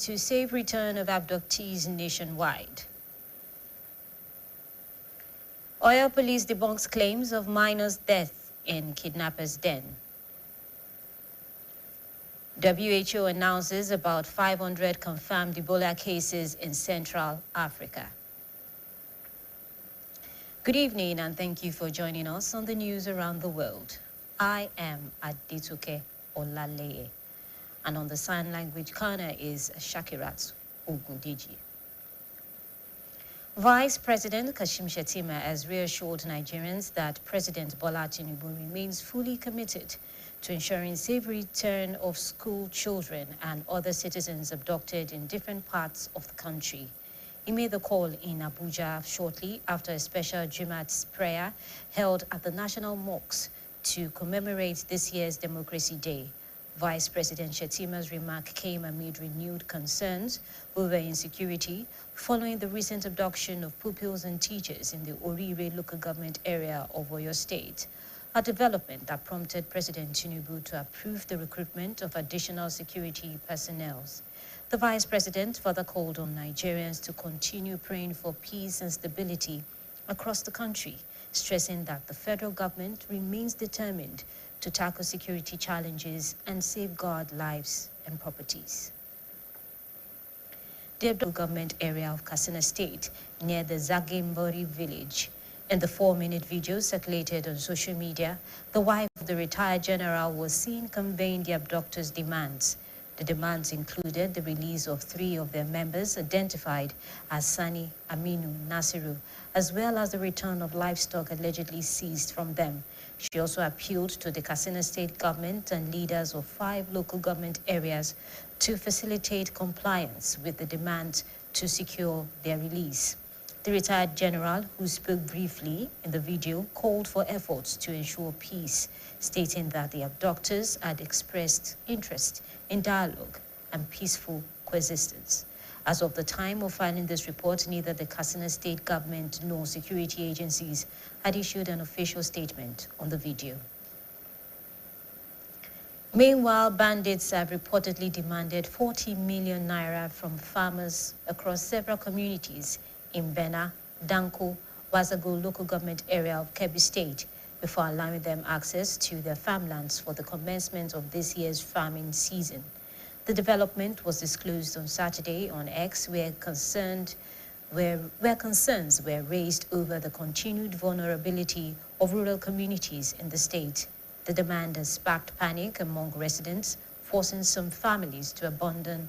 to safe return of abductees nationwide. Oyo police debunks claims of minors' death in kidnappers' den. WHO announces about 500 confirmed Ebola cases in Central Africa. Good evening and thank you for joining us on the news around the world. I am Adituke Olaleye, and on the sign language corner is Shakirat Ogundeji. Vice President Kashim Shettima has reassured Nigerians that President Bola Tinubu remains fully committed to ensuring safe return of school children and other citizens abducted in different parts of the country. He made the call in Abuja shortly after a special Jumat prayer held at the National Mosque to commemorate this year's Democracy Day. Vice President Shettima's remark came amid renewed concerns over insecurity following the recent abduction of pupils and teachers in the Orire local government area of Oyo State, a development that prompted President Tinubu to approve the recruitment of additional security personnel. The Vice President further called on Nigerians to continue praying for peace and stability across the country, stressing that the federal government remains determined to tackle security challenges and safeguard lives and properties. The government area of Katsina State, near the Zagimbori village. In the 4-minute video circulated on social media, the wife of the retired general was seen conveying the abductors' demands. The demands included the release of 3 of their members identified as Sani, Aminu, Nasiru, as well as the return of livestock allegedly seized from them. She also appealed to the Katsina State government and leaders of 5 local government areas to facilitate compliance with the demand to secure their release. The retired general, who spoke briefly in the video, called for efforts to ensure peace, stating that the abductors had expressed interest in dialogue and peaceful coexistence. As of the time of filing this report, neither the Katsina State government nor security agencies had issued an official statement on the video. Meanwhile, bandits have reportedly demanded 40 million naira from farmers across several communities in Bena, Danko, Wazago local government area of Kebbi State before allowing them access to their farmlands for the commencement of this year's farming season. The development was disclosed on Saturday on X, where concerns were raised over the continued vulnerability of rural communities in the state. The demand has sparked panic among residents, forcing some families to abandon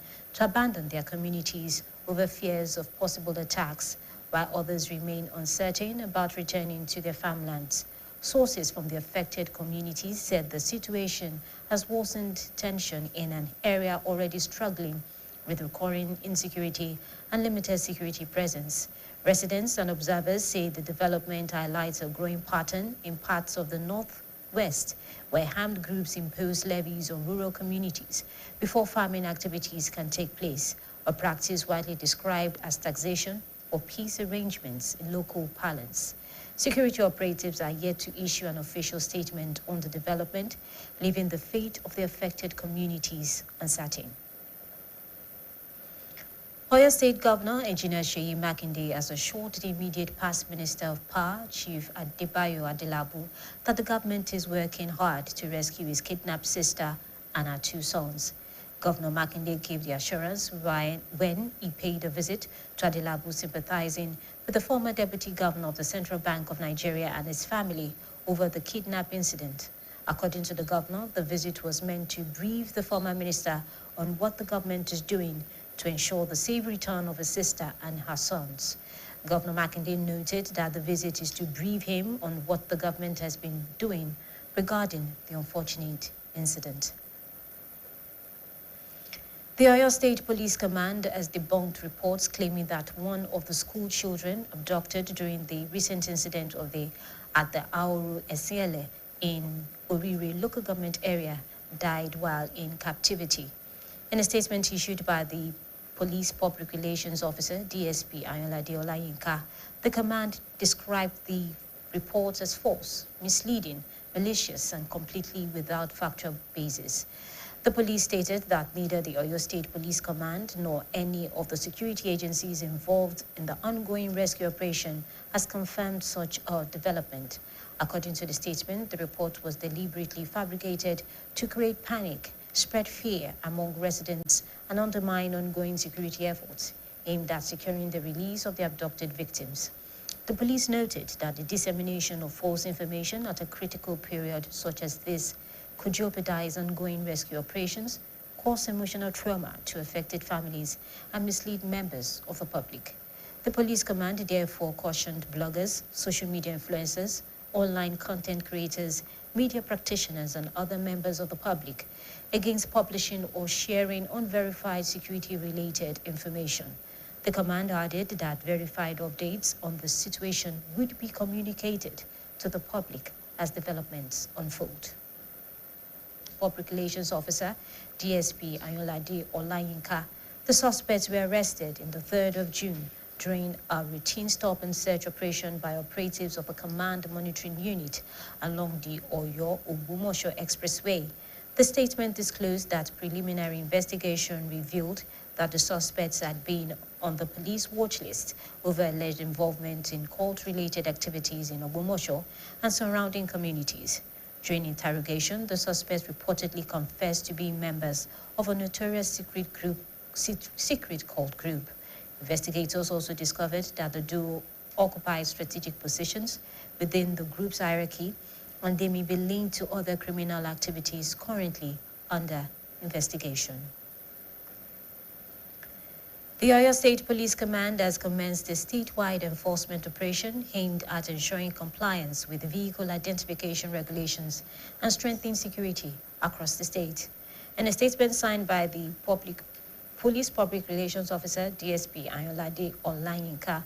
their communities over fears of possible attacks, while others remain uncertain about returning to their farmlands. Sources from the affected communities said the situation has worsened tension in an area already struggling with recurring insecurity and limited security presence. Residents and observers say the development highlights a growing pattern in parts of the northwest, where armed groups impose levies on rural communities before farming activities can take place, a practice widely described as taxation or peace arrangements in local parlance. Security operatives are yet to issue an official statement on the development, leaving the fate of the affected communities uncertain. Oyo State Governor Engineer Seyi Makinde has assured the immediate past Minister of Power, Chief Adebayo Adelabu, that the government is working hard to rescue his kidnapped sister and her 2 sons. Governor Makinde gave the assurance when he paid a visit to Adelabu, sympathizing with the former Deputy Governor of the Central Bank of Nigeria and his family over the kidnap incident. According to the governor, the visit was meant to brief the former minister on what the government is doing to ensure the safe return of his sister and her sons. Governor Makinde noted that the visit is to brief him on what the government has been doing regarding the unfortunate incident. The Oyo State Police Command has debunked reports claiming that one of the school children abducted during the recent incident at the Auru Esiele in Orire local government area died while in captivity. In a statement issued by the Police Public Relations Officer, DSP Ayolade Olayinka, the command described the reports as false, misleading, malicious, and completely without factual basis. The police stated that neither the Oyo State Police Command nor any of the security agencies involved in the ongoing rescue operation has confirmed such a development. According to the statement, the report was deliberately fabricated to create panic, spread fear among residents, and undermine ongoing security efforts aimed at securing the release of the abducted victims. The police noted that the dissemination of false information at a critical period such as this could jeopardize ongoing rescue operations, cause emotional trauma to affected families, and mislead members of the public. The police command therefore cautioned bloggers, social media influencers, online content creators, media practitioners, and other members of the public against publishing or sharing unverified security-related information. The command added that verified updates on the situation would be communicated to the public as developments unfold. Public Relations Officer, DSP Ayolade Olayinka, the suspects were arrested on the 3rd of June during a routine stop and search operation by operatives of a command monitoring unit along the Oyo-Ogbomosho Expressway. The statement disclosed that preliminary investigation revealed that the suspects had been on the police watch list over alleged involvement in cult-related activities in Ogbomosho and surrounding communities. During interrogation, the suspects reportedly confessed to being members of a notorious secret cult group. Investigators also discovered that the duo occupied strategic positions within the group's hierarchy, and they may be linked to other criminal activities currently under investigation. The Oyo State Police Command has commenced a statewide enforcement operation aimed at ensuring compliance with vehicle identification regulations and strengthening security across the state. In a statement signed by the Police Public Relations Officer, DSP Ayolade Olayinka,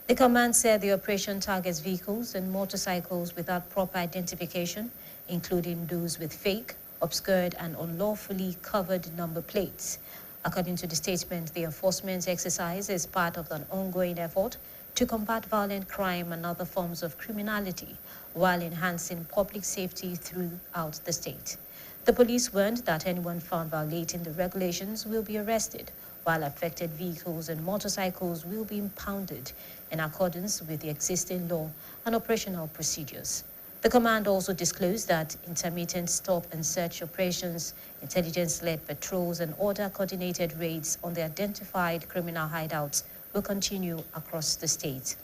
the command said the operation targets vehicles and motorcycles without proper identification, including those with fake, obscured, and unlawfully covered number plates. According to the statement, the enforcement exercise is part of an ongoing effort to combat violent crime and other forms of criminality while enhancing public safety throughout the state. The police warned that anyone found violating the regulations will be arrested, while affected vehicles and motorcycles will be impounded in accordance with the existing law and operational procedures. The command also disclosed that intermittent stop and search operations, intelligence-led patrols, and other coordinated raids on the identified criminal hideouts will continue across the state.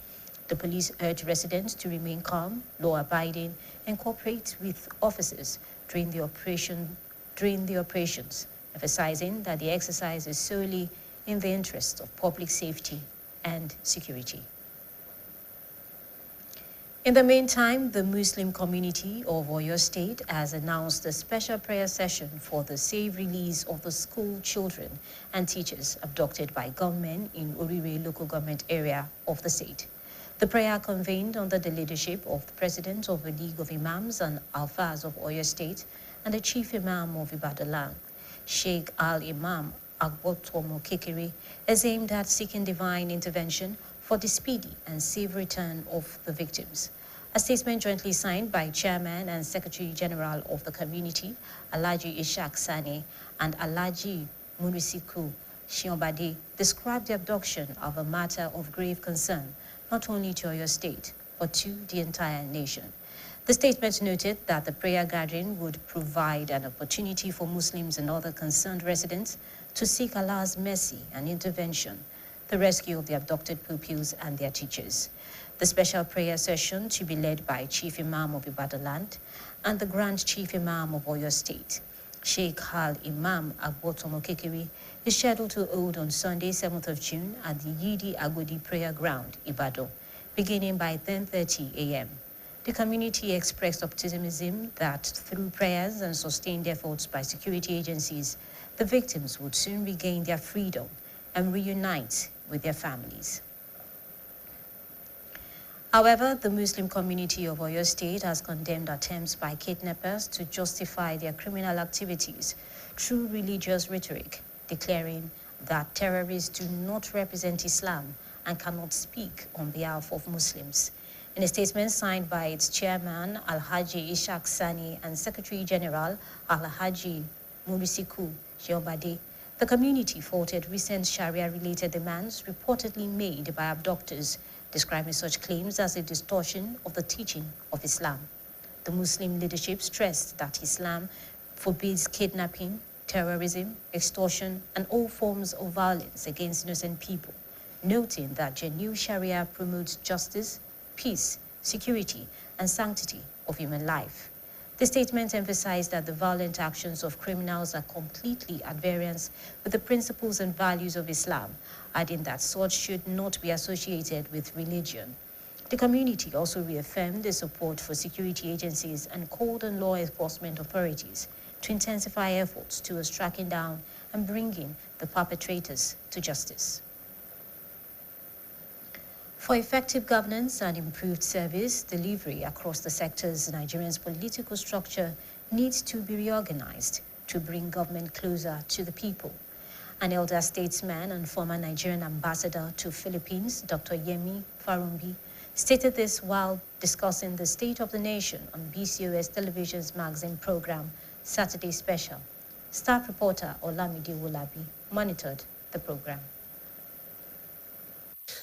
The police urge residents to remain calm, law-abiding, and cooperate with officers during the operations, emphasizing that the exercise is solely in the interest of public safety and security. In the meantime, the Muslim community of Oyo State has announced a special prayer session for the safe release of the school children and teachers abducted by gunmen in Orire local government area of the state. The prayer convened under the leadership of the President of the League of Imams and Alfas of Oyo State and the Chief Imam of Ibadan, Sheikh Al-Imam Agbotomo Kekere, is aimed at seeking divine intervention for the speedy and safe return of the victims. A statement jointly signed by Chairman and Secretary General of the community, Alhaji Ishaq Sani, and Alhaji Munisiku Shiobade, described the abduction of a matter of grave concern, not only to Oyo State, but to the entire nation. The statement noted that the prayer gathering would provide an opportunity for Muslims and other concerned residents to seek Allah's mercy and intervention, the rescue of the abducted pupils and their teachers. The special prayer session to be led by Chief Imam of Ibadan and the Grand Chief Imam of Oyo State, Sheikh Al-Imam Agbotomo Kekere, is scheduled to hold on Sunday, 7th of June at the Yidi Agodi Prayer Ground, Ibadan, beginning by 10:30 a.m. The community expressed optimism that through prayers and sustained efforts by security agencies, the victims would soon regain their freedom and reunite with their families. However, the Muslim community of Oyo State has condemned attempts by kidnappers to justify their criminal activities through religious rhetoric, declaring that terrorists do not represent Islam and cannot speak on behalf of Muslims. In a statement signed by its chairman, Alhaji Ishaq Sani, and Secretary General, Alhaji Murisiku Jeobade, the community faulted recent Sharia-related demands reportedly made by abductors, describing such claims as a distortion of the teaching of Islam. The Muslim leadership stressed that Islam forbids kidnapping, terrorism, extortion, and all forms of violence against innocent people, noting that genuine Sharia promotes justice, peace, security, and sanctity of human life. The statement emphasized that the violent actions of criminals are completely at variance with the principles and values of Islam, adding that such should not be associated with religion. The community also reaffirmed their support for security agencies and called on law enforcement authorities to intensify efforts towards tracking down and bringing the perpetrators to justice. For effective governance and improved service delivery across the sectors, Nigeria's political structure needs to be reorganized to bring government closer to the people. An elder statesman and former Nigerian ambassador to Philippines, Dr. Yemi Farumbi, stated this while discussing the state of the nation on BCOS television's magazine program, Saturday Special. Staff reporter Olamide Wolabi monitored the program.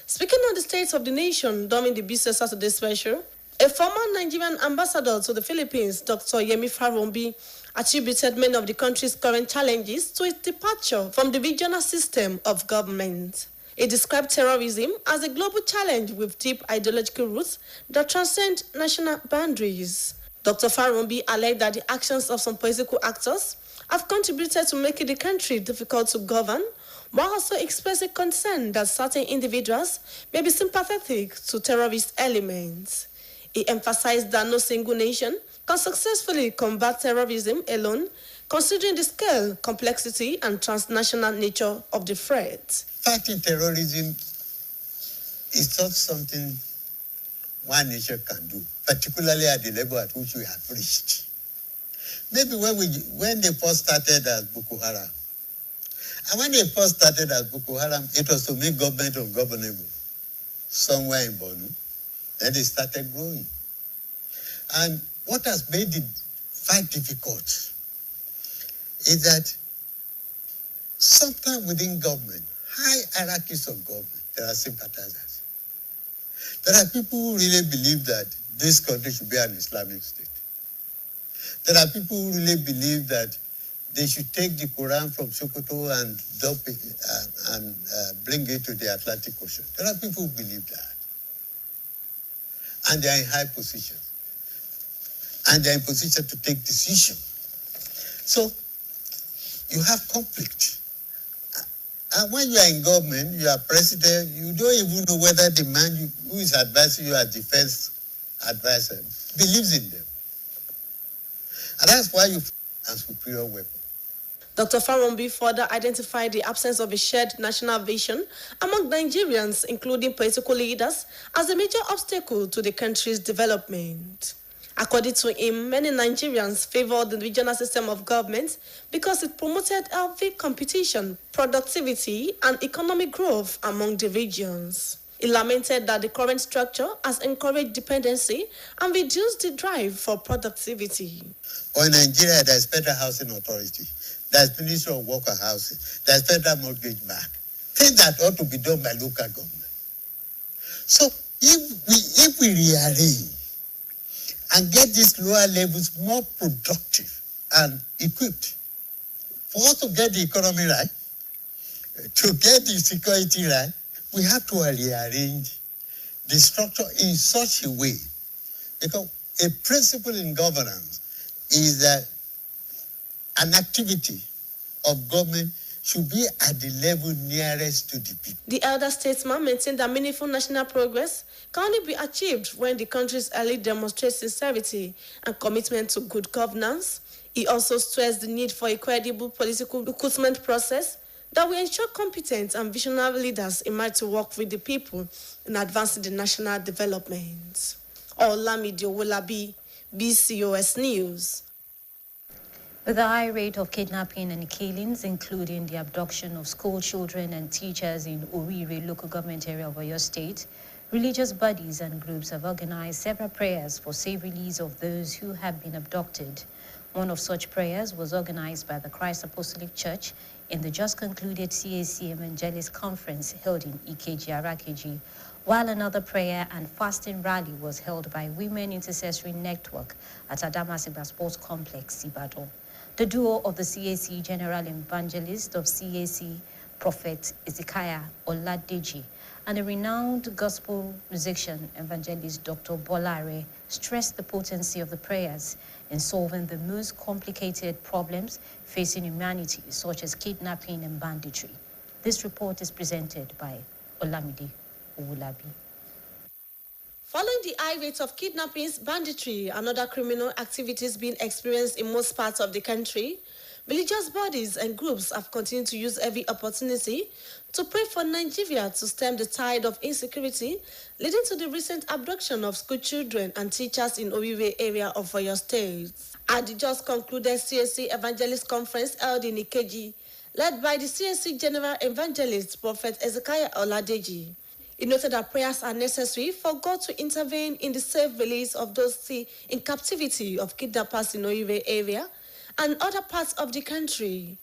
Speaking on the state of the nation during the BCOS Saturday Special, a former Nigerian ambassador to the Philippines, Dr. Yemi Farumbi, attributed many of the country's current challenges to its departure from the regional system of government. He described terrorism as a global challenge with deep ideological roots that transcend national boundaries. Dr. Farumbi alleged that the actions of some political actors have contributed to making the country difficult to govern, while also expressing concern that certain individuals may be sympathetic to terrorist elements. He emphasized that no single nation can successfully combat terrorism alone, considering the scale, complexity, and transnational nature of the threat. Fighting terrorism is not something one nation can do, particularly at the level at which we have reached. Maybe when they first started as Boko Haram, and when they first started as Boko Haram, it was to make government ungovernable somewhere in Borno. Then they started growing. And what has made the fight difficult is that sometimes within government, high hierarchies of government, there are sympathizers. There are people who really believe that this country should be an Islamic state. There are people who really believe that they should take the Quran from Sokoto and dump it and bring it to the Atlantic Ocean. There are people who believe that. And they are in high position. And they are in position to take decisions. So you have conflict. And when you are in government, you are president, you don't even know whether the man who is advising you as defense advisor believes in them. And that's why you have a superior weapon. Dr. Farumbi further identified the absence of a shared national vision among Nigerians, including political leaders, as a major obstacle to the country's development. According to him, many Nigerians favored the regional system of government because it promoted healthy competition, productivity, and economic growth among the regions. He lamented that the current structure has encouraged dependency and reduced the drive for productivity. Or in Nigeria, there's Federal Housing Authority, there's Ministry of Work and Housing, there's Federal Mortgage Bank. Things that ought to be done by local government. So if we rearrange and get these lower levels more productive and equipped, for us to get the economy right, to get the security right, we have to rearrange the structure in such a way. Because a principle in governance is that an activity of government should be at the level nearest to the people. The elder statesman maintained that meaningful national progress can only be achieved when the country's elite demonstrates sincerity and commitment to good governance. He also stressed the need for a credible political recruitment process that will ensure competent and visionary leaders emerge to work with the people in advancing the national development. Olamide Wolabi, BCOS News. With a high rate of kidnapping and killings, including the abduction of school children and teachers in Owerri local government area of Oyo State, religious bodies and groups have organized several prayers for safe release of those who have been abducted. One of such prayers was organized by the Christ Apostolic Church in the just concluded CAC Evangelist Conference held in Ikeji, Arakeji, while another prayer and fasting rally was held by Women Intercessory Network at Adamasiba Sports Complex, Ibadan. The duo of the CAC General Evangelist of CAC, Prophet Ezekiah Oladeji, and a renowned gospel musician evangelist Dr. Bolare stressed the potency of the prayers in solving the most complicated problems facing humanity, such as kidnapping and banditry. This report is presented by Olamide Owulabi. Following the high rates of kidnappings, banditry, and other criminal activities being experienced in most parts of the country, religious bodies and groups have continued to use every opportunity to pray for Nigeria to stem the tide of insecurity, leading to the recent abduction of school children and teachers in Owiwe area of Oyo State. At the just concluded CAC Evangelist Conference held in Ikeji, led by the CAC General Evangelist Prophet Ezekiah Oladeji, he noted that prayers are necessary for God to intervene in the safe release of those still in captivity of kidnappers in Owiwe area and other parts of the country.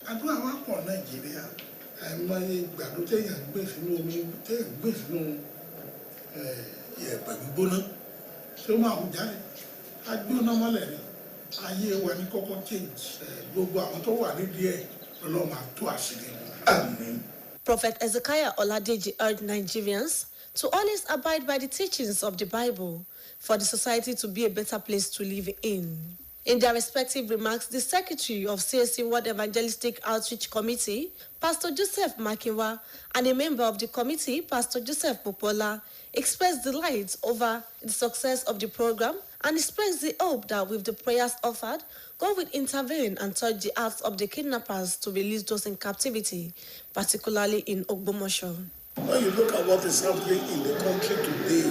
Prophet Ezekiah Oladeji urged Nigerians to always abide by the teachings of the Bible for the society to be a better place to live in. In their respective remarks, the Secretary of CAC World Evangelistic Outreach Committee, Pastor Joseph Makiwa, and a member of the committee, Pastor Joseph Popola, expressed delight over the success of the program and expressed the hope that with the prayers offered, God will intervene and touch the hearts of the kidnappers to release those in captivity, particularly in Ogbomosho. When you look at what is happening in the country today,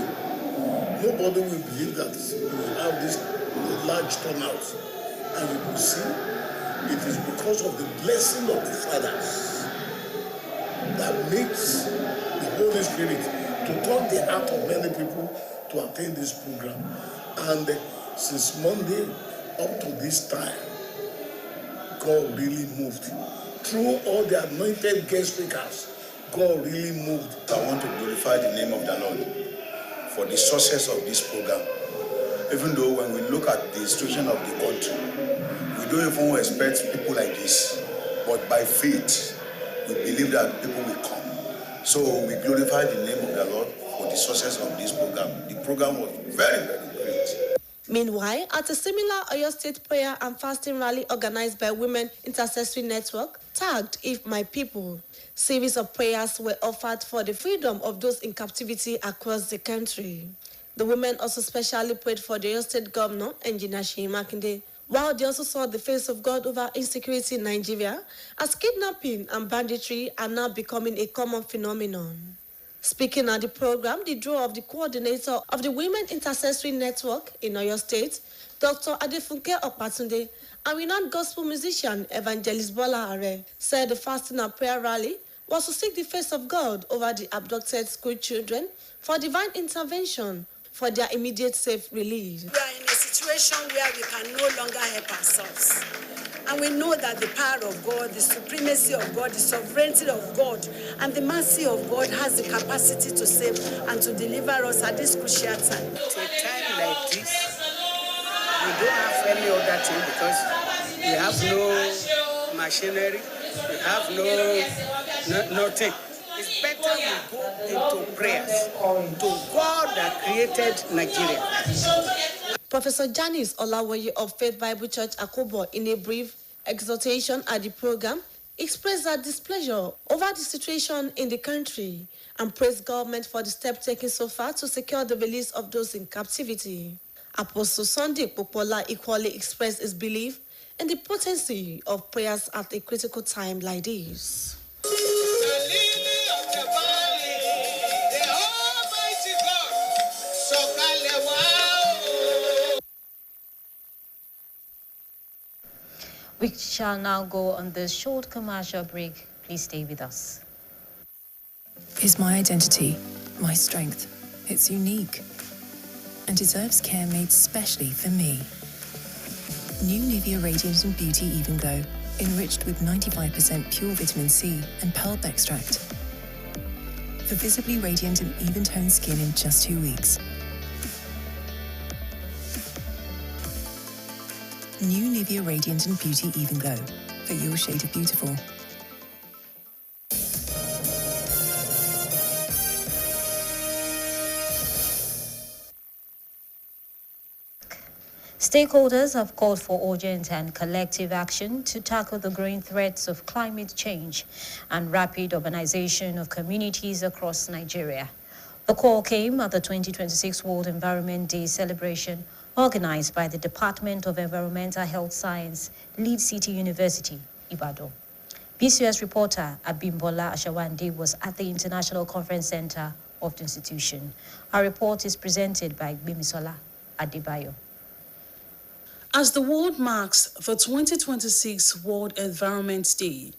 nobody will believe that we have this large turnout. And you will see it is because of the blessing of the fathers that makes the Holy Spirit to turn the heart of many people to attend this program. And since Monday up to this time, God really moved. Through all the anointed guest speakers, God really moved. I want to glorify the name of the Lord for the success of this program. Even though when we look at the situation of the country, we don't even expect people like this. But by faith, we believe that people will come. So we glorify the name of the Lord for the success of this program. The program was very, very great. Meanwhile, at a similar Oyo State prayer and fasting rally organized by Women Intercessory Network, tagged If My People, series of prayers were offered for the freedom of those in captivity across the country. The women also specially prayed for the Oyo State Governor, Engineer Seyi Makinde, while they also saw the face of God over insecurity in Nigeria, as kidnapping and banditry are now becoming a common phenomenon. Speaking at the program, the draw of the coordinator of the Women Intercessory Network in Oyo State, Dr. Adefunke Opatunde, and renowned gospel musician Evangelist Bola Are, said the fasting and prayer rally was to seek the face of God over the abducted school children for divine intervention for their immediate safe release. We are in a situation where we can no longer help ourselves. And we know that the power of God, the supremacy of God, the sovereignty of God, and the mercy of God has the capacity to save and to deliver us at this crucial time. At a time like this, we don't have any other thing because we have no machinery, we have nothing. It's better we go into prayers to God that created Nigeria. Professor Janice Olawoye of Faith Bible Church Akobo, in a brief exhortation at the program, expressed her displeasure over the situation in the country and praised government for the step taken so far to secure the release of those in captivity. Apostle Sunday Popola equally expressed his belief in the potency of prayers at a critical time like this. We shall now go on this short commercial break. Please stay with us. Is my identity, my strength. It's unique and deserves care made specially for me. New Nivea Radiant and Beauty Even Glow, enriched with 95% pure vitamin C and pulp extract. For visibly radiant and even-toned skin in just 2 weeks. New Nivea Radiant and Beauty Even Glow, for your shade of beautiful. Stakeholders have called for urgent and collective action to tackle the growing threats of climate change and rapid urbanization of communities across Nigeria. The call came at the 2026 World Environment Day celebration organized by the Department of Environmental Health Science, Lead City University, Ibadan. BCOS reporter Abimbola Ashawande was at the International Conference Center of the institution. Our report is presented by Gbemisola Adebayo. As the world marks the 2026 World Environment Day,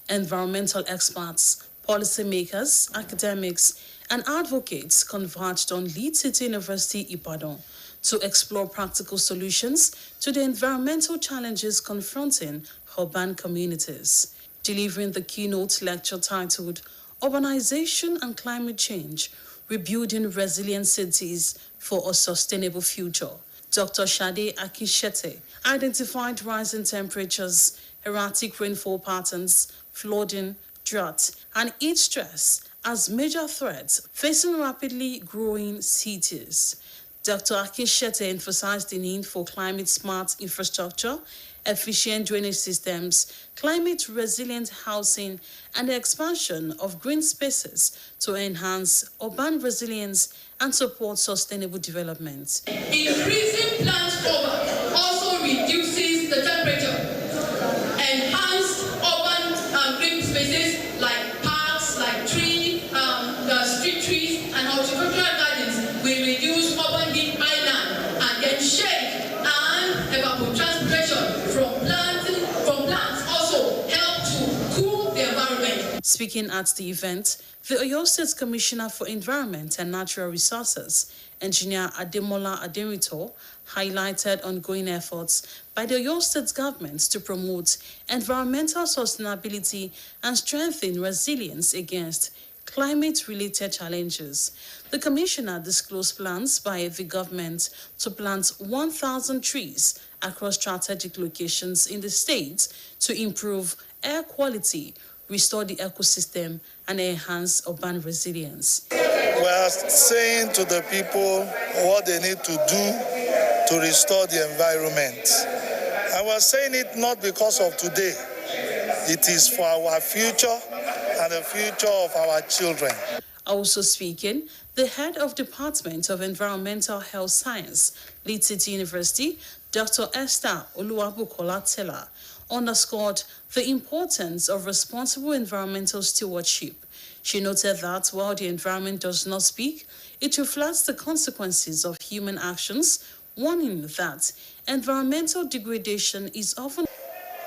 environmental experts, policymakers, academics, and advocates converged on Lead City University Ibadan to explore practical solutions to the environmental challenges confronting urban communities. Delivering the keynote lecture titled Urbanization and Climate Change, Rebuilding Resilient Cities for a Sustainable Future, Dr. Shade Akishete identified rising temperatures, erratic rainfall patterns, flooding, drought, and heat stress as major threats facing rapidly growing cities. Dr. Akishete emphasized the need for climate-smart infrastructure, efficient drainage systems, climate-resilient housing, and the expansion of green spaces to enhance urban resilience and support sustainable development. Increasing plant cover also reduces the temperature. Enhanced urban green spaces like parks, like the street trees, and horticultural gardens will reduce urban heat island and then shade and evapotranspiration from plants also help to cool the environment. Speaking at the event, the Oyo State Commissioner for Environment and Natural Resources, Engineer Ademola Aderito, highlighted ongoing efforts by the Oyo State government to promote environmental sustainability and strengthen resilience against climate-related challenges. The Commissioner disclosed plans by the government to plant 1,000 trees across strategic locations in the state to improve air quality, restore the ecosystem, and enhance urban resilience. We are saying to the people what they need to do to restore the environment. And we are saying it not because of today. It is for our future and the future of our children. Also speaking, the head of Department of Environmental Health Science, Lead City University, Dr. Esther Oluwabukola Tella, underscored the importance of responsible environmental stewardship. She noted that while the environment does not speak, it reflects the consequences of human actions, warning that environmental degradation is often...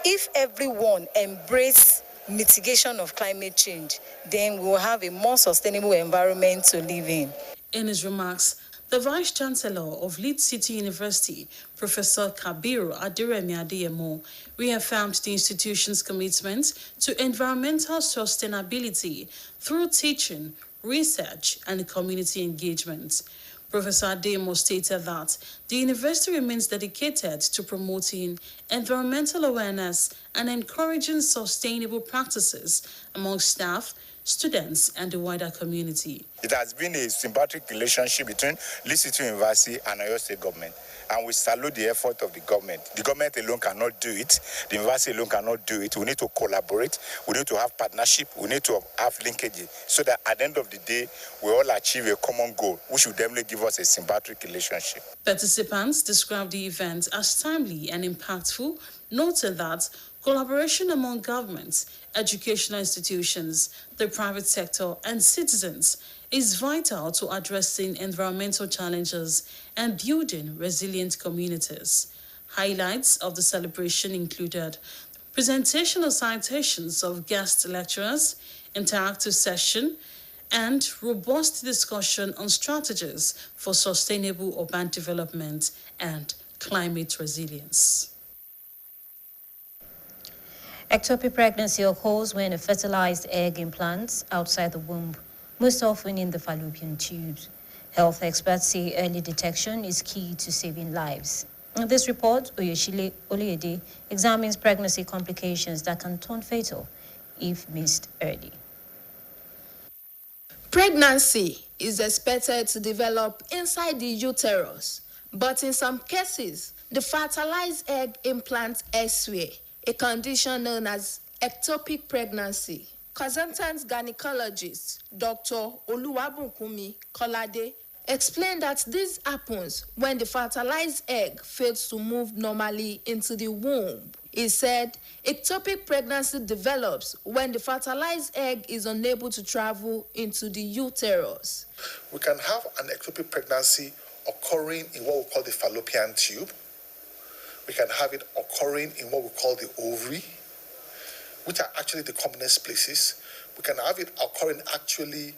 If everyone embraces mitigation of climate change, then we will have a more sustainable environment to live in. In his remarks, the Vice Chancellor of Lead City University, Professor Kabiru Aderemi Adeyemo, reaffirmed the institution's commitment to environmental sustainability through teaching, research, and community engagement. Professor Adeyemo stated that the university remains dedicated to promoting environmental awareness and encouraging sustainable practices among staff, students, and the wider community. It has been a symbiotic relationship between Lead City University and Oyo State government, and we salute the effort of the government. The government alone cannot do it. The university alone cannot do it. We need to collaborate. We need to have partnership. We need to have linkages so that at the end of the day, we all achieve a common goal, which will definitely give us a symbiotic relationship. Participants described the event as timely and impactful, noting that collaboration among governments, educational institutions, the private sector, and citizens is vital to addressing environmental challenges and building resilient communities. Highlights of the celebration included presentation of citations of guest lecturers, interactive session, and robust discussion on strategies for sustainable urban development and climate resilience. Ectopic pregnancy occurs when a fertilized egg implants outside the womb, most often in the fallopian tubes. Health experts say early detection is key to saving lives. In this report, Oyeshile Oluyede examines pregnancy complications that can turn fatal if missed early. Pregnancy is expected to develop inside the uterus, but in some cases, the fertilized egg implants elsewhere, a condition known as ectopic pregnancy. Consultant gynecologist Dr. Oluwabunkumi Kolade explained that this happens when the fertilized egg fails to move normally into the womb. He said ectopic pregnancy develops when the fertilized egg is unable to travel into the uterus. We can have an ectopic pregnancy occurring in what we call the fallopian tube. We can have it occurring in what we call the ovary, which are actually the commonest places. We can have it occurring actually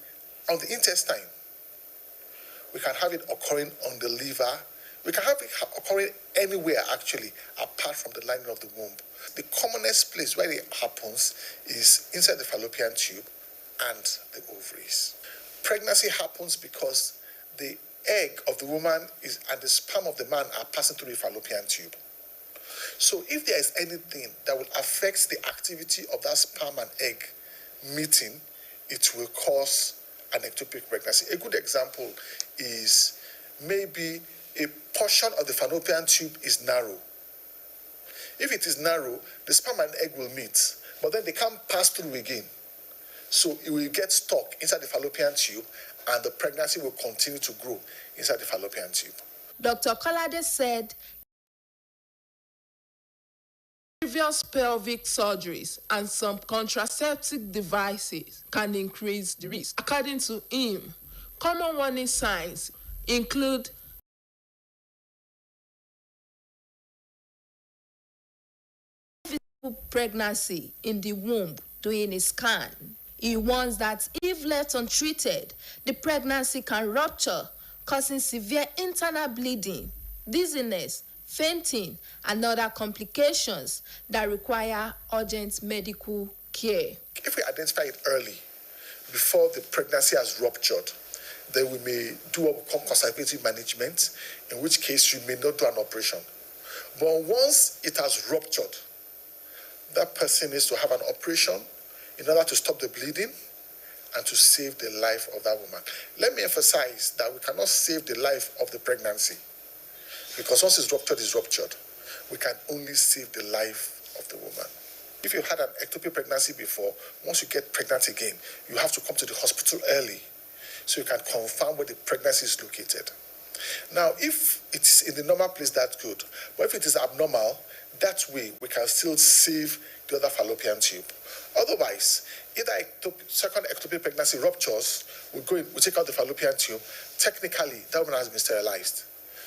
on the intestine. We can have it occurring on the liver. We can have it occurring anywhere actually, apart from the lining of the womb. The commonest place where it happens is inside the fallopian tube and the ovaries. Pregnancy happens because the egg of the woman and the sperm of the man are passing through the fallopian tube. So if there is anything that will affect the activity of that sperm and egg meeting, it will cause an ectopic pregnancy. A good example is maybe a portion of the fallopian tube is narrow. If it is narrow, the sperm and egg will meet, but then they can't pass through again. So it will get stuck inside the fallopian tube, and the pregnancy will continue to grow inside the fallopian tube. Dr. Kolade said previous pelvic surgeries and some contraceptive devices can increase the risk. According to him, common warning signs include pregnancy in the womb during a scan. He warns that if left untreated, the pregnancy can rupture, causing severe internal bleeding, dizziness, fainting, and other complications that require urgent medical care. If we identify it early, before the pregnancy has ruptured, then we may do what we call conservative management, in which case you may not do an operation. But once it has ruptured, that person needs to have an operation in order to stop the bleeding and to save the life of that woman. Let me emphasize that we cannot save the life of the pregnancy, because once it's ruptured. We can only save the life of the woman. If you've had an ectopic pregnancy before, once you get pregnant again, you have to come to the hospital early so you can confirm where the pregnancy is located. Now, if it's in the normal place, that's good. But if it is abnormal, that way we can still save the other fallopian tube. Otherwise, either second ectopic pregnancy ruptures, we take out the fallopian tube. Technically, that woman has been sterilized.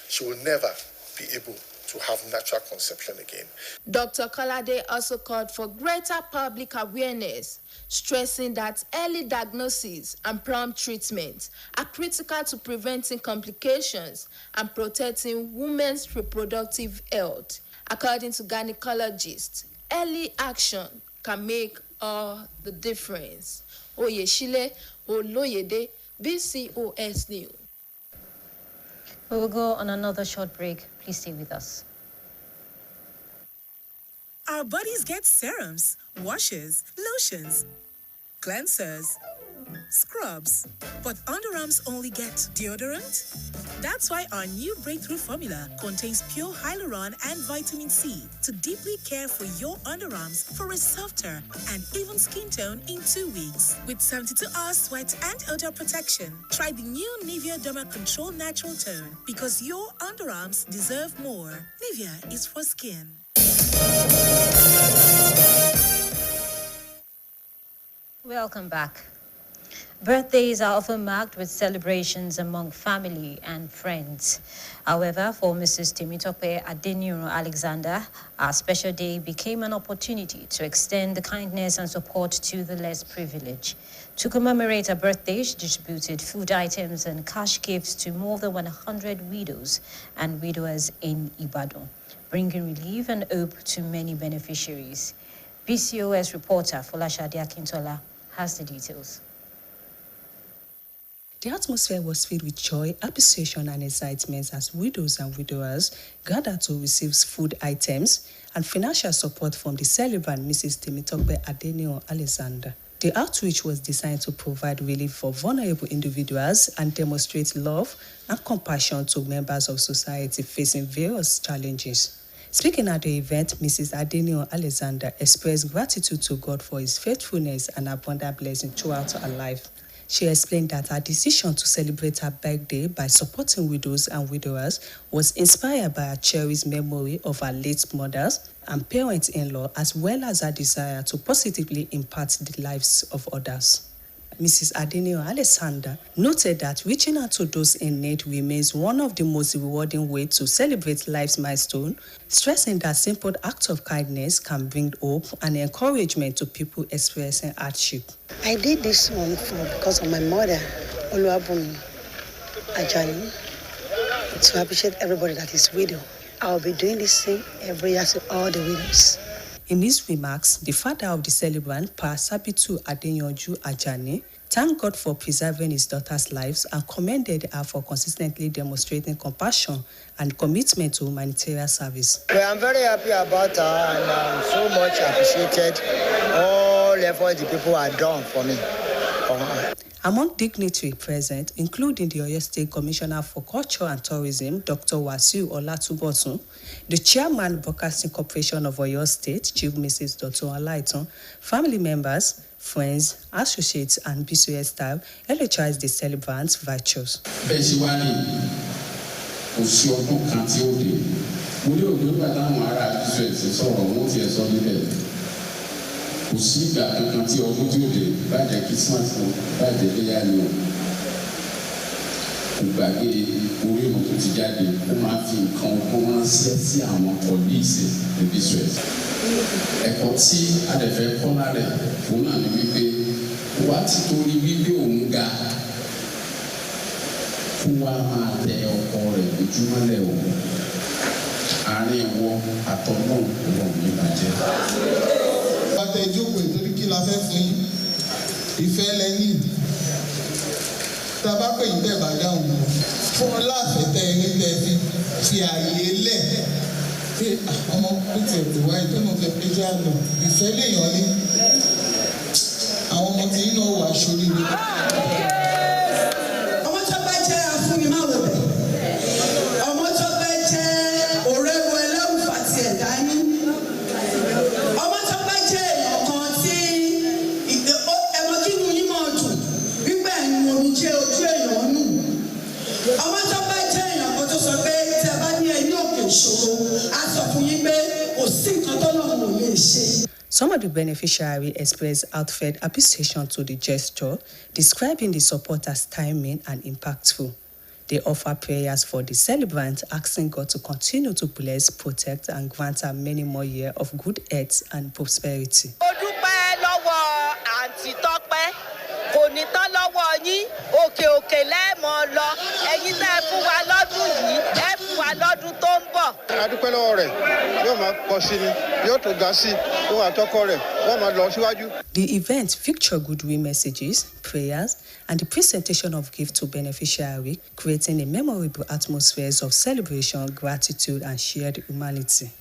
She will never be able to have natural conception again. Dr. Kolade also called for greater public awareness, stressing that early diagnosis and prompt treatment are critical to preventing complications and protecting women's reproductive health. According to gynecologists, early action can make all the difference. Oyeshile Oluyede, BCOS News. We will go on another short break. Please stay with us. Our bodies get serums, washes, lotions, cleansers, scrubs, but underarms only get deodorant? That's why our new breakthrough formula contains pure hyaluron and vitamin C to deeply care for your underarms for a softer and even skin tone in 2 weeks. With 72 hours sweat and odor protection, try the new Nivea Derma Control Natural Tone, because your underarms deserve more. Nivea is for skin. Welcome back. Birthdays are often marked with celebrations among family and friends. However, for Mrs. Temitope Adeniro Alexander, our special day became an opportunity to extend the kindness and support to the less privileged. To commemorate her birthday, she distributed food items and cash gifts to more than 100 widows and widowers in Ibadan, bringing relief and hope to many beneficiaries. BCOS reporter Folashade Akintola has the details. The atmosphere was filled with joy, appreciation, and excitement as widows and widowers gathered to receive food items and financial support from the celebrant, Mrs. Temitope Adenio Alexander. The outreach was designed to provide relief for vulnerable individuals and demonstrate love and compassion to members of society facing various challenges. Speaking at the event, Mrs. Adenio Alexander expressed gratitude to God for his faithfulness and abundant blessing throughout her life. She explained that her decision to celebrate her birthday by supporting widows and widowers was inspired by her cherished memory of her late mothers and parents-in-law, as well as her desire to positively impact the lives of others. Mrs. Adenio Alexander noted that reaching out to those in need remains one of the most rewarding ways to celebrate life's milestone, stressing that simple acts of kindness can bring hope and encouragement to people experiencing hardship. I did this one because of my mother, Oluwabumi Ajani, to appreciate everybody that is widow. I'll be doing this thing every year to all the widows. In his remarks, the father of the celebrant, Pa Sabitu Adeyanju Ajani, thanked God for preserving his daughter's lives and commended her for consistently demonstrating compassion and commitment to humanitarian service. Well, I'm very happy about her and I'm so much appreciated all efforts the people have done for me. Among dignitaries present, including the Oyo State Commissioner for Culture and Tourism, Dr. Wasiu Olatubosun, the Chairman Broadcasting Corporation of Oyo State, Chief Mrs. Dr. Olaiton, family members, friends, associates, and BCOS staff eulogized the celebrants' virtues. Kò sí ìgbà kankan tí ọdún tí ó dé bàjẹ́ Christmas bàjẹ́ léyà ni o. Kò gbàgbé orí ìmọ̀ tó ti jáde ó máa fi nǹkan ọgbọ́n ránṣẹ́ sí àwọn colleagues ní BCOS. Ẹ̀kọ́ tí adẹ̀fẹ́ kọ́ lára ẹ̀ fún náà ni wípé wá ti torí wípé òun ga kó wá máa tẹ ọkọ rẹ̀ lójúmọ́lẹ̀ o. Àárín ẹ̀wọ̀ àtọ̀nà òun ní bàjẹ́. Àtẹ̀jókòó ìtorí kí la fẹ́ fún yín ìfẹ́ lẹ́ni tá a bá pè yín bẹ́ẹ̀ bá dáhùn fún ọ láàfẹ́tẹ́ ẹni tẹ́ fi ààyè lẹ̀ pé ọmọ pété ìwà ìtọ́nà fẹ́ pé jẹ́ àná ìfẹ́ lèèyàn ní àwọn ọmọ tí yín náà wà sórí mi. Ọmọ tó bá jẹ́ afúnni máa wọ̀ bẹ̀ ọmọ tó bá jẹ́ òrẹ́wọ̀ ẹlẹ́rù fàtì ẹ̀dá ní. Some of the beneficiaries expressed heartfelt appreciation to the gesture, describing the support as timely and impactful. They offer prayers for the celebrant, asking God to continue to bless, protect, and grant her many more years of good health and prosperity. Kò ní tán lọ́wọ́ yín òkè òkè lẹ́ẹ̀mọ́ lọ ẹ̀yin tẹ́ ẹ fún wa lọ́dún yìí ẹ fún wa lọ́dún tó ń bọ̀. A dúpẹ́ lọ́wọ́ rẹ̀ yóò máa pọ̀ sí ni yóò tó ga sí yóò wà tọ́kọ rẹ̀ wọ́n máa lọ síwájú. The event featured goodwill messages, prayers, and the presentation of gifts to beneficiaries, creating a memorable atmosphere of celebration, gratitude, and shared humanity.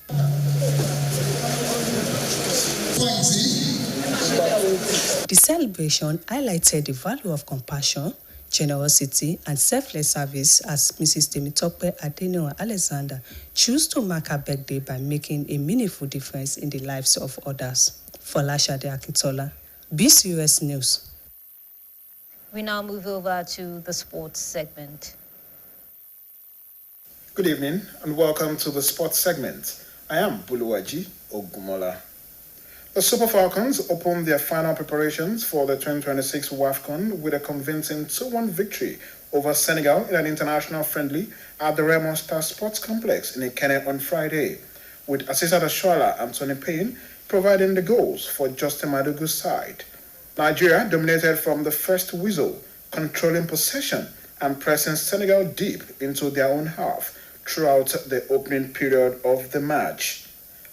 The celebration highlighted the value of compassion, generosity, and selfless service as Mrs. Temitope Adenio Alexander chose to mark her birthday by making a meaningful difference in the lives of others. Folashade Akintola, BCOS News. We now move over to the sports segment. Good evening and welcome to the sports segment. I am Buluwaji Ogumola. The Super Falcons opened their final preparations for the 2026 WAFCON with a convincing 2-1 victory over Senegal in an international friendly at the Raymond Star Sports Complex in Ikenne on Friday, with Asisa Dashola and Tony Payne providing the goals for Justin Madugu's side. Nigeria dominated from the first whistle, controlling possession and pressing Senegal deep into their own half throughout the opening period of the match.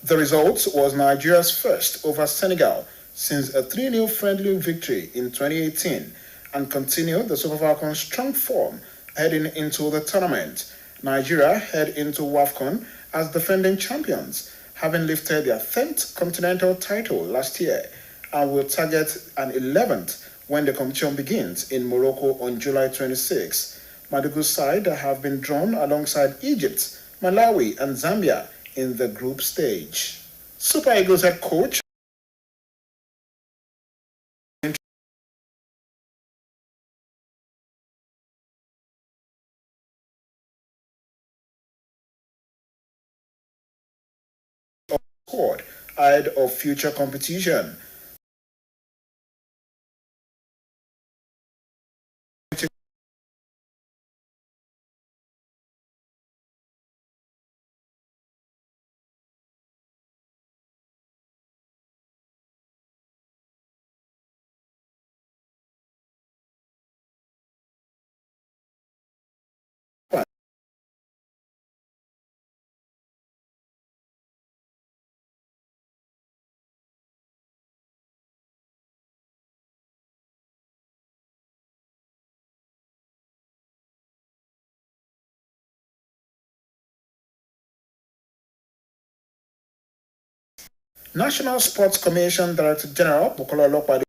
The result was Nigeria's first over Senegal since a 3-0 friendly victory in 2018 and continued the Super Falcons' strong form heading into the tournament. Nigeria head into WAFCON as defending champions, having lifted their 10th continental title last year, and will target an 11th when the competition begins in Morocco on July 26. Madugu's side have been drawn alongside Egypt, Malawi, and Zambia in the group stage. Super Eagles head coach squad ahead of future competition. National Sports Commission Director General Bukola Olopade